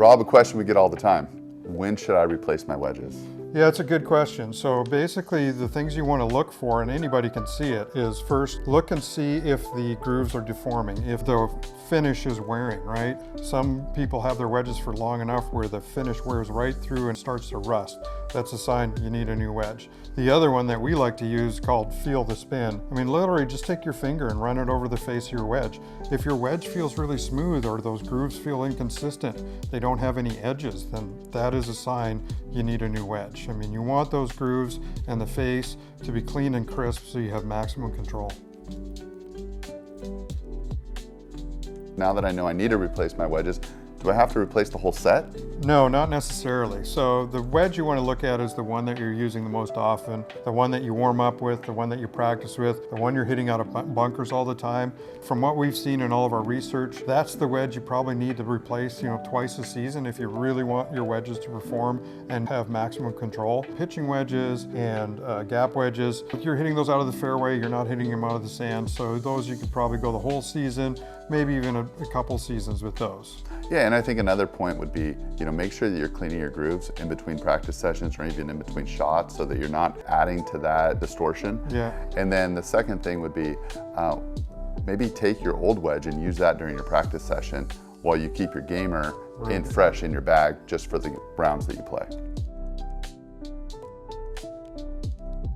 Rob, a question we get all the time. When should I replace my wedges? Yeah, it's a good question. So basically the things you want to look for, and anybody can see it, is first look and see if the grooves are deforming, if the finish is wearing, right? Some people have their wedges for long enough where the finish wears right through and starts to rust. That's a sign you need a new wedge. The other one that we like to use called feel the spin. I mean, literally just take your finger and run it over the face of your wedge. If your wedge feels really smooth or those grooves feel inconsistent, they don't have any edges, then that is a sign you need a new wedge. I mean, you want those grooves and the face to be clean and crisp so you have maximum control. Now that I know I need to replace my wedges, do I have to replace the whole set? No, not necessarily. So the wedge you want to look at is the one that you're using the most often, the one that you warm up with, the one that you practice with, the one you're hitting out of bunkers all the time. From what we've seen in all of our research, that's the wedge you probably need to replace, twice a season if you really want your wedges to perform and have maximum control. Pitching wedges and gap wedges, if you're hitting those out of the fairway, you're not hitting them out of the sand. So those you could probably go the whole season, maybe even a couple seasons with those. Yeah, and I think another point would be, make sure that you're cleaning your grooves in between practice sessions or even in between shots so that you're not adding to that distortion. Yeah. And then the second thing would be maybe take your old wedge and use that during your practice session while you keep your gamer fresh in your bag just for the rounds that you play.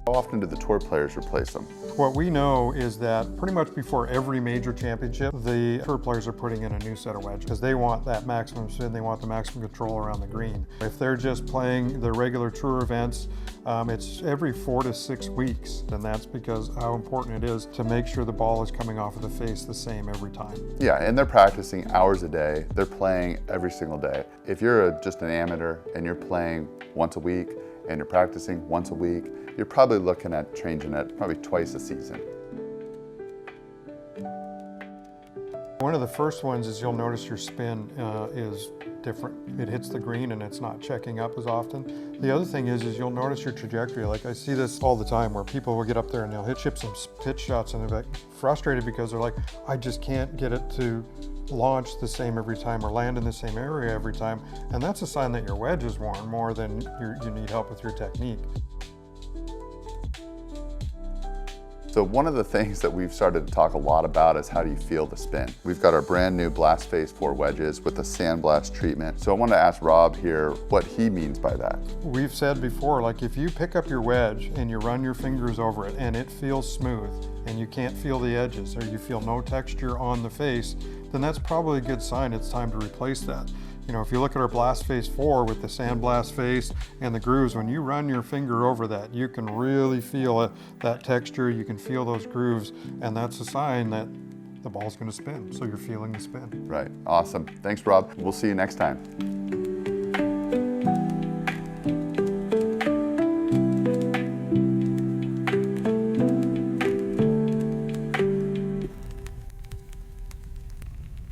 How often do the tour players replace them? What we know is that pretty much before every major championship, the tour players are putting in a new set of wedges because they want that maximum spin, they want the maximum control around the green. If they're just playing the regular tour events, it's every 4 to 6 weeks, and that's because how important it is to make sure the ball is coming off of the face the same every time. Yeah, and they're practicing hours a day. They're playing every single day. If you're just an amateur and you're playing once a week and you're practicing once a week, you're probably looking at changing it probably twice a season. One of the first ones is you'll notice your spin is different. It hits the green and it's not checking up as often. The other thing is you'll notice your trajectory. Like I see this all the time where people will get up there and they'll hit some pitch shots and they're like frustrated because they're like, I just can't get it to launch the same every time or land in the same area every time. And that's a sign that your wedge is worn more than you need help with your technique. So one of the things that we've started to talk a lot about is how do you feel the spin. We've got our brand new Blast Phase 4 wedges with a sandblast treatment. So I want to ask Rob here what he means by that. We've said before, like if you pick up your wedge and you run your fingers over it and it feels smooth and you can't feel the edges or you feel no texture on the face, then that's probably a good sign it's time to replace that. If you look at our Blast Phase 4 with the sandblast face and the grooves, when you run your finger over that, you can really feel it, that texture, you can feel those grooves, and that's a sign that the ball's going to spin, so you're feeling the spin. Right, awesome. Thanks, Rob. We'll see you next time.